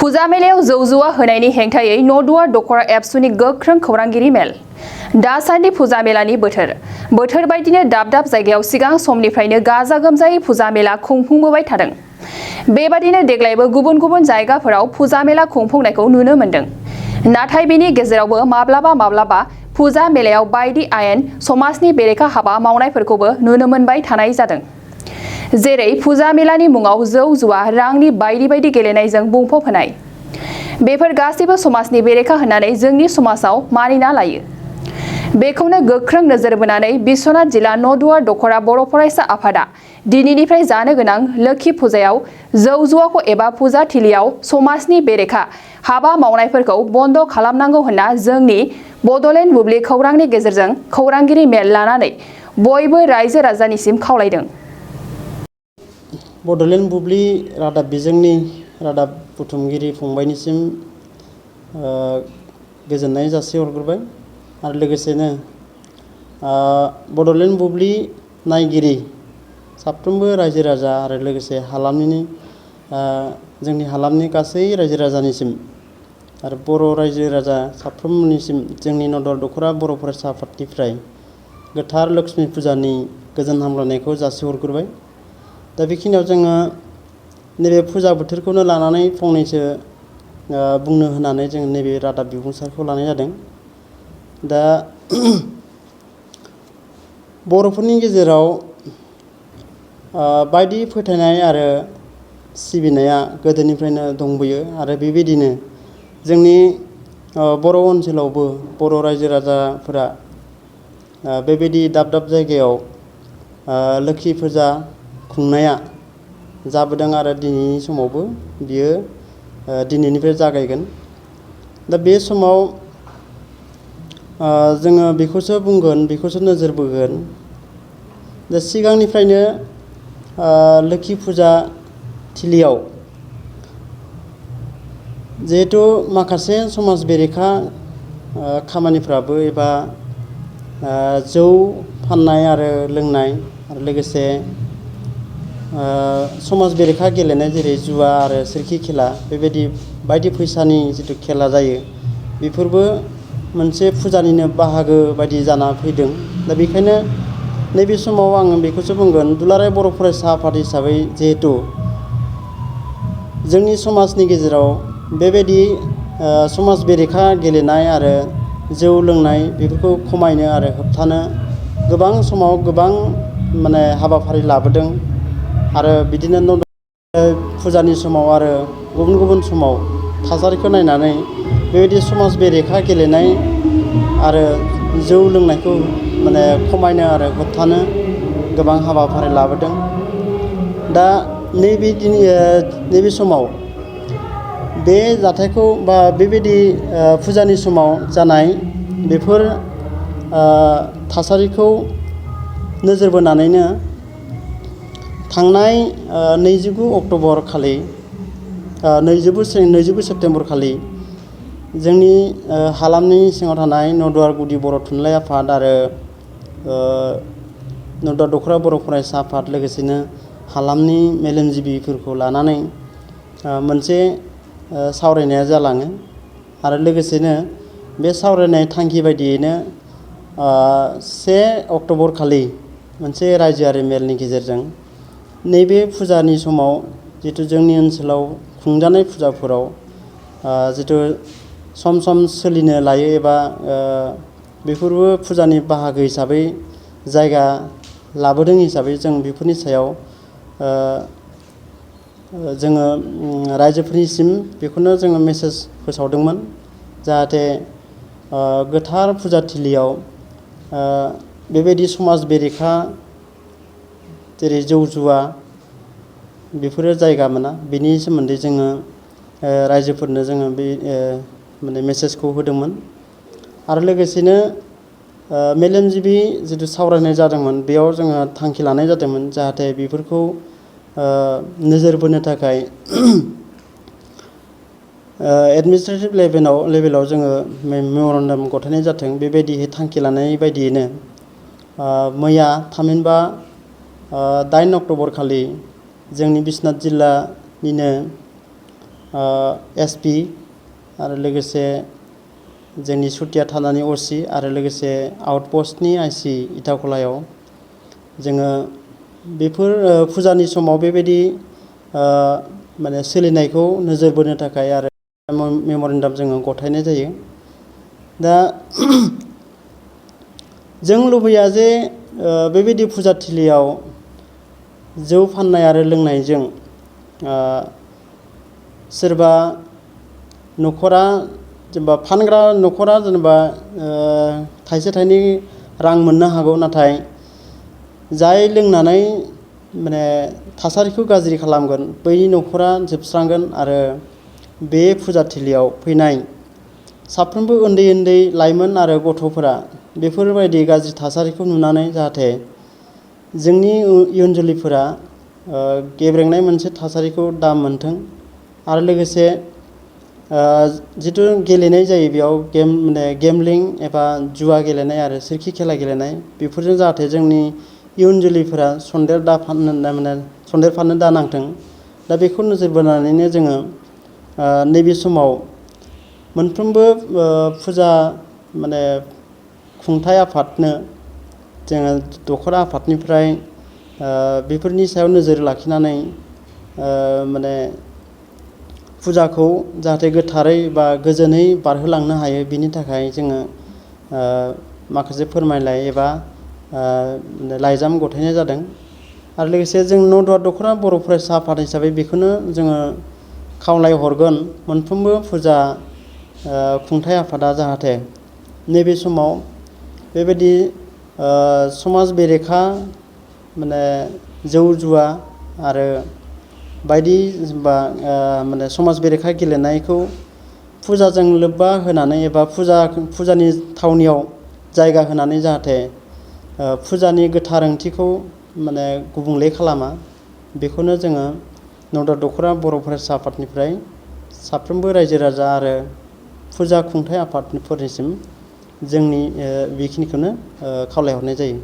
फुजा मेलायाव जौ जुवा होनायनि हेंथायै न'दुवार दख'र एबसुनि गोख्रों खौरांगिरि मेल। दासान्दि फुजा मेलानि बोथोर बायदिनो दाब दाब जायगायाव सिगां समनिफ्रायनो गाजा गोमजायै फुजा मेला खुंफुंबोबाय थादों। बेबादिनो देग्लायबो गुबुन गुबुन जायगाफोराव फुजा मेला खुंफुंनायखौ नुनो मोन्दों। नाथाय बेनि गेजेरावबो माब्लाबा फुजा मेलायाव बायदि आयेन समाजनि बेरेखा हाबा मावनायफोरखौबो नुनो मोनबाय थानाय जादों। जेरै फुजा मेलानि मुङाव जौ जुवा रांनि बायदि गेलेनायजों बुंफबहोनाय। बेफोर गासैबो समाजनि बेरेखा होननानै जोंनि समाजाव मानिना लायो। बेखौनो गोख्रों नोजोर बोनानै बिश्वनाथ जिल्ला न'दुवार दख'रा बर' फरायसा आफादा दिनैनिफ्राय जानो गोनां लोक्षि फुजायाव जौ जुवाखौ एबा फुजा थिलियाव समाजनि बेरेखा हाबा मावनायफोरखौ बन्द खालामनांगौ होनना जोंनि बड'लेण्ड बुब्लि खौरांनि गेजेरजों खौरांगिरि मेल लानानै बयबो रायजो राजानिसिम खावलायदों। बड'लेण्ड बुब्लि रादाब बिजोंनि रादाब बुथुमगिरि फंबायनिसिम गोजोननाय जासिहरग्रोबाय आरो लोगोसेनो बड'लेण्ड बुब्लि नायगिरि साफ्रोमबो रायजो राजा आरो लोगोसे हालामनि जोंनि हालामनि गासै रायजो राजानिसिम आरो बर' रायजो राजा साफ्रोमनिसिम जोंनि न'दुवार दख'रा बर' फरायसा आफादनिफ्राय गोथार लक्ष्मी फुजानि गोजोन हामलायनायखौ जासिहरग्रोबाय। दा बेखिनियाव जोङो नैबे फुजा बोथोरखौनो लानानै फंनैसो बुंनो होनानै जों नैबे रादाब बिबुंसारखौ लानाय जादों। दा बर'फोरनि गेजेराव बायदि फोथायनाय आरो सिबिनाया गोदोनिफ्रायनो दंबोयो आरो बेबायदिनो जोंनि बर' ओनसोलावबो बर' रायजो राजाफोरा बेबायदि दाब दाब जायगायाव लोक्षि फुजा खुंनाया जाबोदों आरो दिनैनि समावबो बियो दिनैनिफ्राय जागायगोन। दा बे समाव जोङो बेखौसो बुंगोन, बेखौसो नोजोर बोगोन। दा सिगांनिफ्रायनो लोक्षि फुजा थिलियाव जिहेतु माखासे समाज बेरेखा खामानिफ्राबो एबा जौ फाननाय आरो लोंनाय आरो लोगोसे समाज बेरेखा गेलेनाय जेरै जुवा आरो सोरखि खेला बेबायदि बायदि फैसानि जिथु खेला जायो बेफोरबो मोनसे फुजानिनो बाहागो बायदि जाना फैदों। दा बेखायनो नैबे समाव आङो बेखौसो बुंगोन, दुलाराय बर' फरायसा आफाद हिसाबै जिहेतु जोंनि समाजनि गेजेराव बेबायदि समाज बेरेखा गेलेनाय आरो जौ लोंनाय बेफोरखौ खमायनो आरो होबथानो गोबां समाव गोबां हाबाफारि लाबोदों आरो बिदिनो फुजानि समाव आरो गुबुन समाव थासारिखौ नायनानै बेबायदि समाज बेरेखा गेलेनाय आरो जौ लोंनायखौ खमायनो आरो होबथानो गोबां हाबाफारि लाबोदों। दा नैबे समाव बे जाथायखौ बा बेबायदि फुजानि समाव जानाय बेफोर थासारिखौ नोजोर बोनानैनो थांनाय 29 अक्ट'बर खालि 29 सेप्तेम्बर खालि जोंनि हालामनि सिङाव थानाय न'दुवार गुदि बर' थुनलाइ आफाद आरो न'दुवार दख'रा बर' फरायसा आफाद लोगोसेनो हालामनि मेलेमजिबिफोरखौ लानानै मोनसे सावरायनाया जालाङो आरो लोगोसेनो बे सावरायनाय थांखि बायदियैनो 1 अक्ट'बर खालि मोनसे रायजोआरि मेलनि गेजेरजों नैबे फुजानि समाव जितु जोंनि ओनसोलाव खुंजानाय फुजाफोराव जितु सम सोलिनो लायो एबा बेफोरबो फुजानि बाहागो हिसाबै जायगा लाबोदों हिसाबै जों बेफोरनि सायाव जोङो रायजोफोरनिसिम बेखौनो जोङो मेसेज फोसावदोंमोन, जाहाथे गोथार फुजाथिलियाव बेबायदि समाज बेरेखा जेरै जौ जुवा बेफोरो जायगा मोना। बेनि सोमोन्दै जोङो रायजोफोरनो जोङो बे मेसेजखौ होदोंमोन आरो लोगोसेनो मेलेमजिबि जितु सावरायनाय जादोंमोन बेयाव जोङो थांखि लानाय जादोंमोन जाहाथे बेफोरखौ नोजोर बोनो थाखाय एडमिनिस्ट्रेटिभ लेभेलाव जोङो मेम'रेन्डाम गथायनाय जाथों। बेबायदियै थांखि लानाय बायदियैनो मैया थामहिनबा 8 अक्ट'बर खालि जोंनि बिश्वनाथ जिल्लानिनो एसपि आरो लोगोसे जोंनि सुतिया थानानि असि आरो लोगोसे आउटपस्टनि आइसि इटाखलायाव जोङो बेफोर फुजानि समाव बेबायदि माने सोलिनायखौ नोजोर बोनो थाखाय आरो मेम'रेन्डाम जोङो गथायनाय जायो। दा जों लुबैया जे बेबायदि फुजाथिलियाव जौ फाननाय आरो लोंनायजों सोरबा न'खरा जेनेबा फानग्रा न'खरा जेनेबा थाइसे थाइनै रां मोननो हागौ, नाथाय जाय लोंनानै माने थासारिखौ गाज्रि खालामगोन बै न'खरा जोबस्रांगोन आरो बे फुजाथिलियाव फैनाय साफ्रोमबो उन्दै उन्दै लाइमोन आरो गथ'फोरा बेफोरबायदि गाज्रि थासारिखौ नुनानै जाहाथे जोंनि इयुन जोलैफोरा गेब्रेंनाय मोनसे थासारिखौ दा मोनथों आरो लोगोसे जिथु गेलेनाय जायो बेयाव माने गेमलिं एबा जुवा गेलेनाय आरो सोरखि खेला गेलेनाय बेफोरजों जाहाथे जोंनि इयुन जोलैफोरा सन्देरफानो दा नांथों। दा बेखौ नोजोर बोनानैनो जोङो नैबे समाव मोनफ्रोमबो फुजा माने खुंथाय आफादनो जोङो दख'र आफादनिफ्राय बेफोरनि सायाव नोजोर लाखिनानै माने फुजाखौ जाहाथे गोथारै बा गोजोनै बारहोलांनो हायो बिनि थाखाय जोङो माखासे फोरमायलाइ एबा लाइजाम गथायनाय जादों। आरो लोगोसे जों नदुवार दख'रा बर' फरायसा आफाद हिसाबै बेखौनो जोङो खावलायहरगोन मोनफ्रोमबो फुजा खुंथाय आफादा जाहाथे नैबे समाव बेबायदि समाज बेरेखा माने जौ जुवा आरो बायदि माने समाज बेरेखा गेलेनायखौ फुजाजों लोब्बा होनानै एबा फुजानि थावनियाव जायगा होनानै जाहाथे फुजानि गोथार ओंथिखौ माने गुबुंले खालामा, बेखौनो जोङो नदुवार दख'रा बर' फरायसा आफादनिफ्राय साफ्रोमबो रायजो राजा आरो फुजा खुंथाय आफादफोरनिसिम जोंनि बेखिनिखौनो खावलायहरनाय जायो।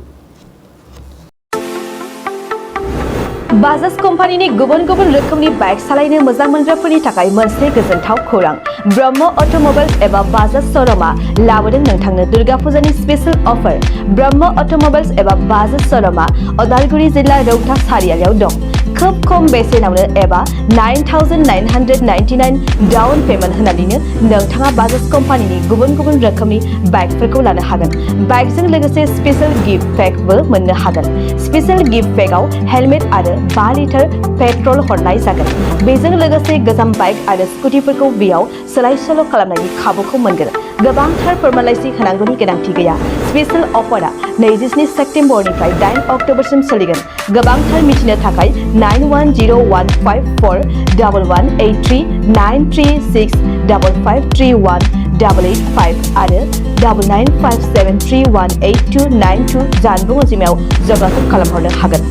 बाजाज कम्पानिनि गुबुन गुबुन रोखोमनि बाइक सालायनो मोजां मोनग्राफोरनि थाखाय मोनसे गोजोनथाव खौरां। ब्रह्म अट'मबाइल्स एबा बाजाज श'रुमआ लाबोदों नोंथांनो दुर्गा फुजानि स्पेशल अफार। ब्रह्म अट'मबाइल्स एबा बाजाज श'रुमआ उदालगुरि जिल्ला रौता सारियालियाव दं। खोब खम बेसेनावनो एबा 9,999 डाउन पेमेन्ट होनानैनो नोंथाङा बाजाज कम्पानिनि गुबुन गुबुन रोखोमनि बाइकफोरखौ लानो हागोन। बाइकजों लोगोसे स्पेशल गिफ्ट पेकबो मोननो हागोन। स्पेशल गिफ्ट पेकआव हेलमेट आरो 5 लिटार पेट्रल हरनाय जागोन। बेजों लोगोसे गोजाम बाइक आरो स्कुटिफोरखौ बेयाव सोलाय सोल' खालामनायनि खाबुखौ मोनगोन। गोबांथार फोरमानलाइसि होनांगौनि गोनांथि गैया। स्पेशल अफारा 27 सेप्तेम्बरनिफ्राय 8 अक्ट'बरसिम सोलिगोन। गोबांथार मिथिनो थाखाय 9101541183 9365531885 आरो 9957318292 जानबुं अनजिमायाव जगाजग खालामहरनो हागोन।